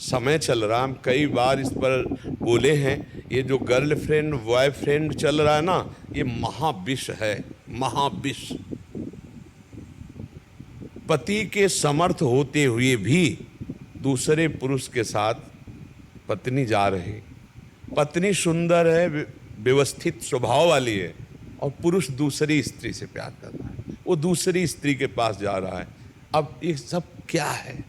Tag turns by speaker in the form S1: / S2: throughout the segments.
S1: समय चल रहा, हम कई बार इस पर बोले हैं, ये जो गर्लफ्रेंड बॉयफ्रेंड चल रहा है ना, ये महाविष है, महाविष। पति के समर्थ होते हुए भी दूसरे पुरुष के साथ पत्नी जा रही, पत्नी सुंदर है, व्यवस्थित स्वभाव वाली है, और पुरुष दूसरी स्त्री से प्यार कर रहा है, वो दूसरी स्त्री के पास जा रहा है। अब ये सब क्या है?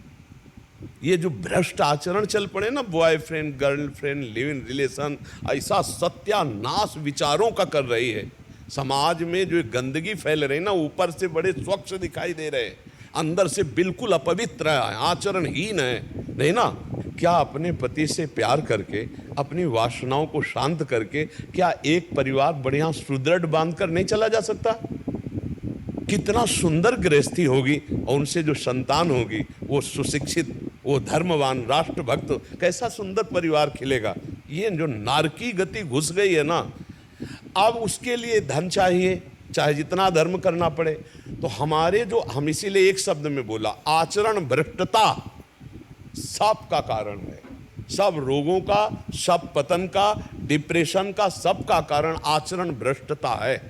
S1: ये जो भ्रष्ट आचरण चल पड़े ना, boyfriend girlfriend live in relation, ऐसा सत्यानाश विचारों का कर रही है। समाज में जो गंदगी फैल रही ना, ऊपर से बड़े स्वच्छ दिखाई दे रहे हैं, अंदर से बिल्कुल अपवित्र है, आचरणहीन है, नहीं ना। क्या अपने पति से प्यार करके, अपनी वासनाओं को शांत करके, क्या एक परिवार बढ़िया सुदृढ़ बांधकर नहीं चला जा सकता? कितना सुंदर गृहस्थी होगी, और उनसे जो संतान होगी वो सुशिक्षित, वो धर्मवान, राष्ट्रभक्त, कैसा सुंदर परिवार खिलेगा। ये जो नारकी गति घुस गई है ना, अब उसके लिए धन चाहिए, चाहे जितना धर्म करना पड़े। तो हमारे जो, हम इसीलिए एक शब्द में बोला, आचरण भ्रष्टता सब का कारण है, सब रोगों का, सब पतन का, डिप्रेशन का, सब का कारण आचरण भ्रष्टता है।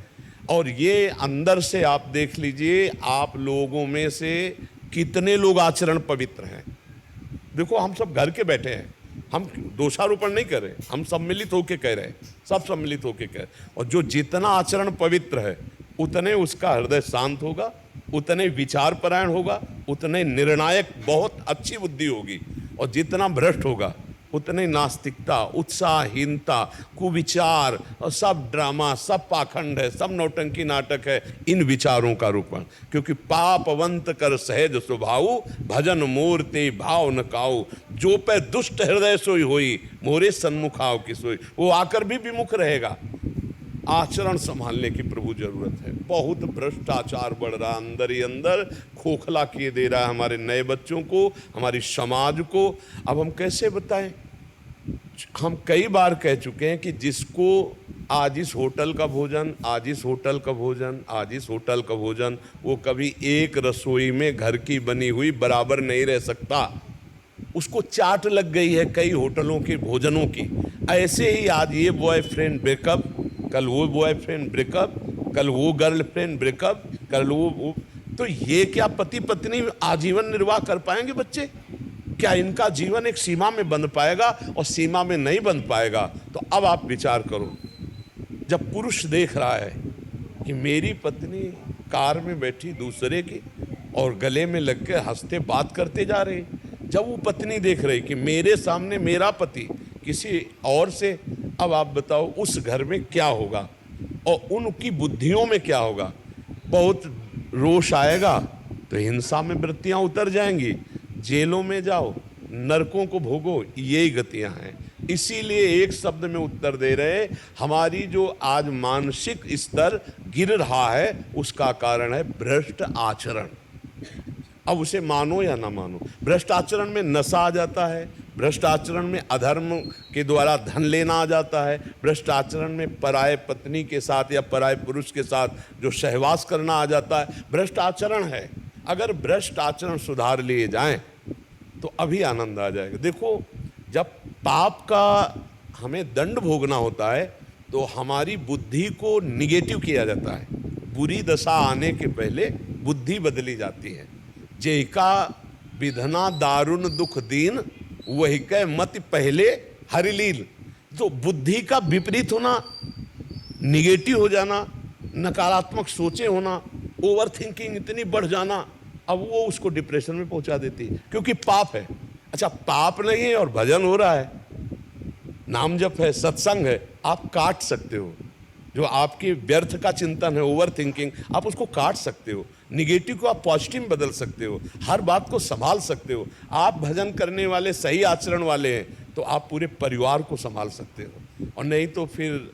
S1: और ये अंदर से आप देख लीजिए, आप लोगों में से कितने लोग आचरण पवित्र हैं। देखो, हम सब घर के बैठे हैं, हम दोषारोपण नहीं कर रहे, हम सम्मिलित होकर कह रहे हैं, सब सम्मिलित होकर कह रहे हैं। और जो जितना आचरण पवित्र है, उतने उसका हृदय शांत होगा, उतने विचार परायण होगा, उतने निर्णायक, बहुत अच्छी बुद्धि होगी। और जितना भ्रष्ट होगा, उतने नास्तिकता, उत्साहहीनता, कुविचार, और सब ड्रामा, सब पाखंड है, सब नौटंकी नाटक है, इन विचारों का रूपण। क्योंकि पापवंत कर सहज स्वभाव, भजन मूर्ति भाव न काऊ, जो पे दुष्ट हृदय सोई होई, मोरे सन्मुख आओ की सोई। वो आकर भी विमुख रहेगा। आचरण संभालने की प्रभु जरूरत है। बहुत भ्रष्टाचार बढ़ रहा, अंदर ही अंदर खोखला किए दे रहा है हमारे नए बच्चों को, हमारी समाज को। अब हम कैसे बताएं? हम कई बार कह चुके हैं कि जिसको आज इस होटल का भोजन, आज इस होटल का भोजन, आज इस होटल का भोजन, वो कभी एक रसोई में घर की बनी हुई बराबर नहीं रह सकता। उसको चाट लग गई है कई होटलों के भोजनों की। ऐसे ही आज ये बॉयफ्रेंड ब्रेकअप, कल वो बॉयफ्रेंड ब्रेकअप, कल वो गर्लफ्रेंड ब्रेकअप, कल वो। तो ये क्या पति पत्नी आजीवन निर्वाह कर पाएंगे बच्चे? क्या इनका जीवन एक सीमा में बंध पाएगा? और सीमा में नहीं बंध पाएगा तो अब आप विचार करो, जब पुरुष देख रहा है कि मेरी पत्नी कार में बैठी दूसरे की और गले में लग के हंसते बात करते जा रहे, जब वो पत्नी देख रही कि मेरे सामने मेरा पति किसी और से, अब आप बताओ उस घर में क्या होगा और उनकी बुद्धियों में क्या होगा? बहुत रोष आएगा, तो हिंसा में वृत्तियां उतर जाएंगी, जेलों में जाओ, नरकों को भोगो, यही गतियां हैं। इसीलिए एक शब्द में उत्तर दे रहे, हमारी जो आज मानसिक स्तर गिर रहा है उसका कारण है भ्रष्ट आचरण। अब उसे मानो या ना मानो, भ्रष्ट आचरण में नशा आ जाता है, भ्रष्ट आचरण में अधर्म के द्वारा धन लेना आ जाता है, भ्रष्ट आचरण में पराये पत्नी के साथ या पराये पुरुष के साथ जो सहवास करना आ जाता है, भ्रष्ट आचरण है। अगर भ्रष्ट आचरण सुधार लिए जाएं तो अभी आनंद आ जाएगा। देखो, जब पाप का हमें दंड भोगना होता है तो हमारी बुद्धि को निगेटिव किया जाता है। बुरी दशा आने के पहले बुद्धि बदली जाती है। जेका विधना दारुण दुख दीन, वही कह मत पहले हरिलील। तो बुद्धि का विपरीत होना, निगेटिव हो जाना, नकारात्मक सोचें होना, ओवर थिंकिंग इतनी बढ़ जाना, अब वो उसको डिप्रेशन में पहुंचा देती है, क्योंकि पाप है। अच्छा, पाप नहीं है और भजन हो रहा है, नाम जप है, सत्संग है, आप काट सकते हो। जो आपके व्यर्थ का चिंतन है, ओवर थिंकिंग, आप उसको काट सकते हो, निगेटिव को आप पॉजिटिव में बदल सकते हो, हर बात को संभाल सकते हो। आप भजन करने वाले, सही आचरण वाले हैं तो आप पूरे परिवार को संभाल सकते हो। और नहीं तो फिर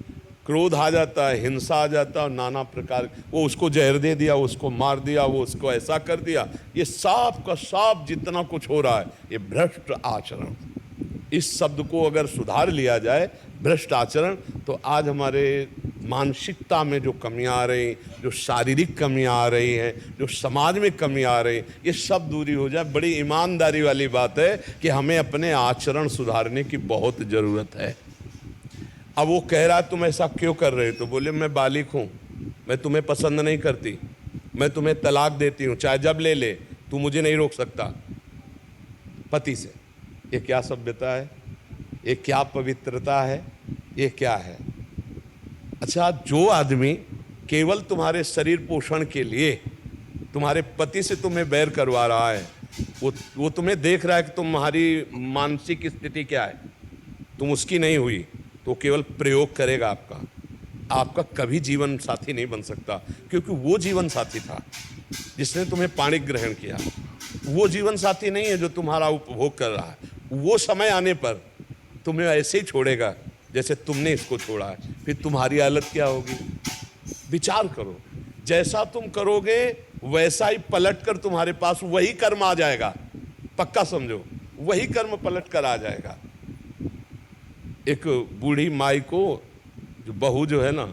S1: क्रोध आ जाता है, हिंसा आ जाता है, और नाना प्रकार, वो उसको जहर दे दिया, उसको मार दिया, वो उसको ऐसा कर दिया। ये सांप का सांप जितना कुछ हो रहा है, ये भ्रष्ट आचरण। इस शब्द को अगर सुधार लिया जाए, भ्रष्ट आचरण, तो आज हमारे मानसिकता में जो कमियां आ रही, जो शारीरिक कमियां आ रही हैं, जो समाज में कमी आ रही, ये सब दूरी हो जाए। बड़ी ईमानदारी वाली बात है कि हमें अपने आचरण सुधारने की बहुत ज़रूरत है। अब वो कह रहा तुम ऐसा क्यों कर रहे हो, तो बोले मैं बालिग हूँ, मैं तुम्हें पसंद नहीं करती, मैं तुम्हें तलाक देती हूँ, चाहे जब ले ले, तू मुझे नहीं रोक सकता पति से। ये क्या सभ्यता है, ये क्या पवित्रता है, ये क्या है? अच्छा, जो आदमी केवल तुम्हारे शरीर पोषण के लिए तुम्हारे पति से तुम्हें बैर करवा रहा है, वो तुम्हें देख रहा है कि तुम्हारी मानसिक स्थिति क्या है, तुम उसकी नहीं हुई, तो केवल प्रयोग करेगा आपका कभी जीवन साथी नहीं बन सकता। क्योंकि वो जीवन साथी था जिसने तुम्हें पाणी ग्रहण किया, वो जीवन साथी नहीं है जो तुम्हारा उपभोग कर रहा है। वो समय आने पर तुम्हें ऐसे ही छोड़ेगा जैसे तुमने इसको छोड़ा है। फिर तुम्हारी हालत क्या होगी, विचार करो। जैसा तुम करोगे वैसा ही पलट कर तुम्हारे पास वही कर्म आ जाएगा, पक्का समझो, वही कर्म पलट कर आ जाएगा। एक बूढ़ी माई को जो बहू जो है ना,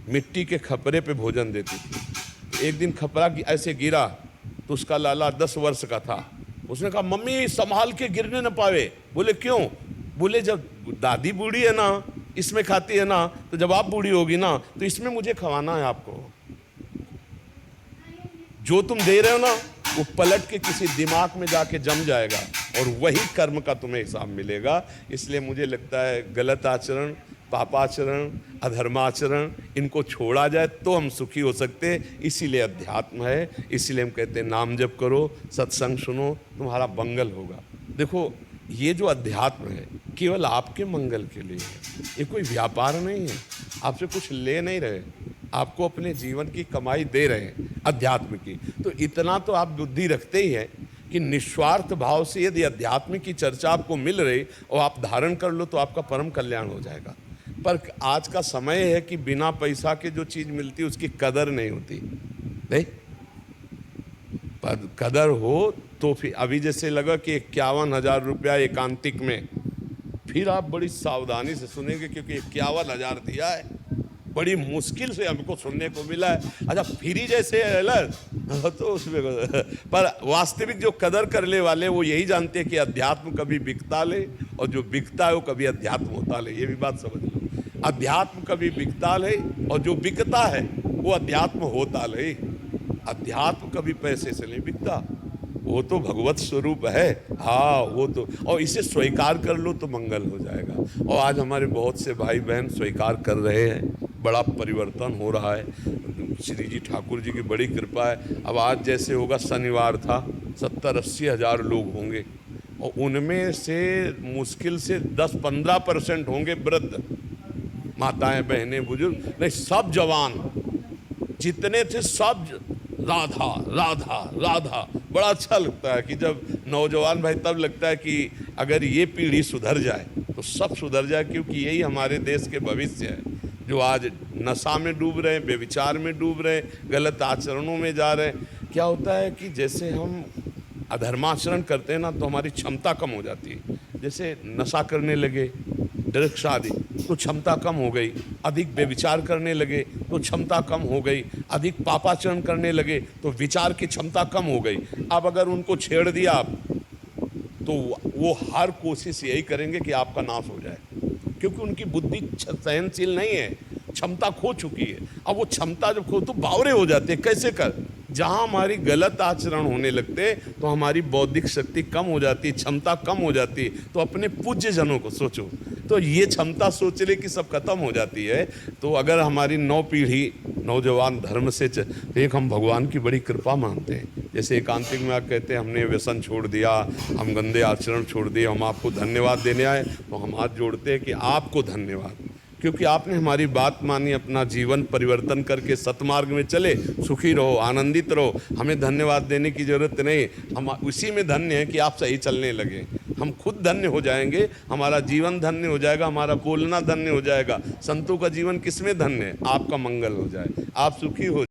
S1: मिट्टी के खपरे पे भोजन देती थी। एक दिन खपरा ऐसे गिरा तो उसका लाला 10 वर्ष का था। उसने कहा मम्मी संभाल के गिरने न पावे। बोले क्यों? बोले जब दादी बूढ़ी है ना, इसमें खाती है ना, तो जब आप बूढ़ी होगी ना तो इसमें मुझे खवाना है आपको। जो तुम दे रहे हो ना वो पलट के किसी दिमाग में जाके जम जाएगा और वही कर्म का तुम्हें हिसाब मिलेगा। इसलिए मुझे लगता है गलत आचरण, पापाचरण, अधर्माचरण, इनको छोड़ा जाए तो हम सुखी हो सकते। इसीलिए अध्यात्म है, इसीलिए हम कहते हैं नाम जप करो, सत्संग सुनो, तुम्हारा मंगल होगा। देखो, ये जो अध्यात्म है केवल आपके मंगल के लिए है, ये कोई व्यापार नहीं है। आपसे कुछ ले नहीं रहे, आपको अपने जीवन की कमाई दे रहे हैं अध्यात्म की। तो इतना तो आप बुद्धि रखते ही हैं कि निस्वार्थ भाव से यदि अध्यात्म की चर्चा आपको मिल रही और आप धारण कर लो तो आपका परम कल्याण हो जाएगा। पर आज का समय है कि बिना पैसा के जो चीज़ मिलती है उसकी कदर नहीं होती। नहीं, पर कदर हो तो फिर अभी जैसे लगा कि 51,000 रुपया एकांतिक में, फिर आप बड़ी सावधानी से सुनेंगे क्योंकि 51,000 दिया है, बड़ी मुश्किल से हमको सुनने को मिला है। अच्छा, फ्री जैसे है तो उसमें, पर वास्तविक जो कदर करने वाले वो यही जानते हैं कि अध्यात्म कभी बिकता ले और जो बिकता है वो कभी अध्यात्म होता ले। ये भी बात समझ लो, अध्यात्म कभी बिकता ले और जो बिकता है वो अध्यात्म होता ले। अध्यात्म कभी पैसे से नहीं बिकता, वो तो भगवत स्वरूप है। हाँ, वो तो, और इसे स्वीकार कर लो तो मंगल हो जाएगा। और आज हमारे बहुत से भाई बहन स्वीकार कर रहे हैं, बड़ा परिवर्तन हो रहा है। श्री जी ठाकुर जी की बड़ी कृपा है। अब आज जैसे होगा, शनिवार था, 70-80 हज़ार लोग होंगे और उनमें से मुश्किल से 10-15% होंगे वृद्ध, माताएं, बहनें, बुजुर्ग, नहीं सब जवान जितने थे सब राधा राधा राधा। बड़ा अच्छा लगता है कि जब नौजवान भाई, तब लगता है कि अगर ये पीढ़ी सुधर जाए तो सब सुधर जाए, क्योंकि यही हमारे देश के भविष्य है। जो आज नशा में डूब रहे हैं, बेविचार में डूब रहे हैं, गलत आचरणों में जा रहे हैं। क्या होता है कि जैसे हम अधर्माचरण करते हैं ना तो हमारी क्षमता कम हो जाती है। जैसे नशा करने लगे, ड्रग्स आदि, तो क्षमता कम हो गई। अधिक व्यभिचार करने लगे तो क्षमता कम हो गई। अधिक पापाचरण करने लगे तो विचार की क्षमता कम हो गई। अब अगर उनको छेड़ दिया आप तो वो हर कोशिश यही करेंगे कि आपका नाश हो जाए, क्योंकि उनकी बुद्धि सहनशील नहीं है, क्षमता खो चुकी है। अब वो क्षमता जब खो तो बावरे हो जाते हैं। कैसे कर? जहाँ हमारी गलत आचरण होने लगते तो हमारी बौद्धिक शक्ति कम हो जाती, क्षमता कम हो जाती। तो अपने पूज्य जनों को सोचो, तो ये क्षमता सोचने की सब खत्म हो जाती है। तो अगर हमारी नौ पीढ़ी नौजवान धर्म से एक, हम भगवान की बड़ी कृपा मानते हैं। जैसे एकांतिक में आप कहते हैं हमने व्यसन छोड़ दिया, हम गंदे आचरण छोड़ दिए, हम आपको धन्यवाद देने आए, तो हम हाथ जोड़ते हैं कि आपको धन्यवाद, क्योंकि आपने हमारी बात मानी, अपना जीवन परिवर्तन करके सतमार्ग में चले। सुखी रहो, आनंदित रहो, हमें धन्यवाद देने की ज़रूरत नहीं। हम उसी में धन्य हैं कि आप सही चलने लगे। हम खुद धन्य हो जाएंगे, हमारा जीवन धन्य हो जाएगा, हमारा बोलना धन्य हो जाएगा। संतों का जीवन किसमें धन्य है? आपका मंगल हो जाए, आप सुखी हो।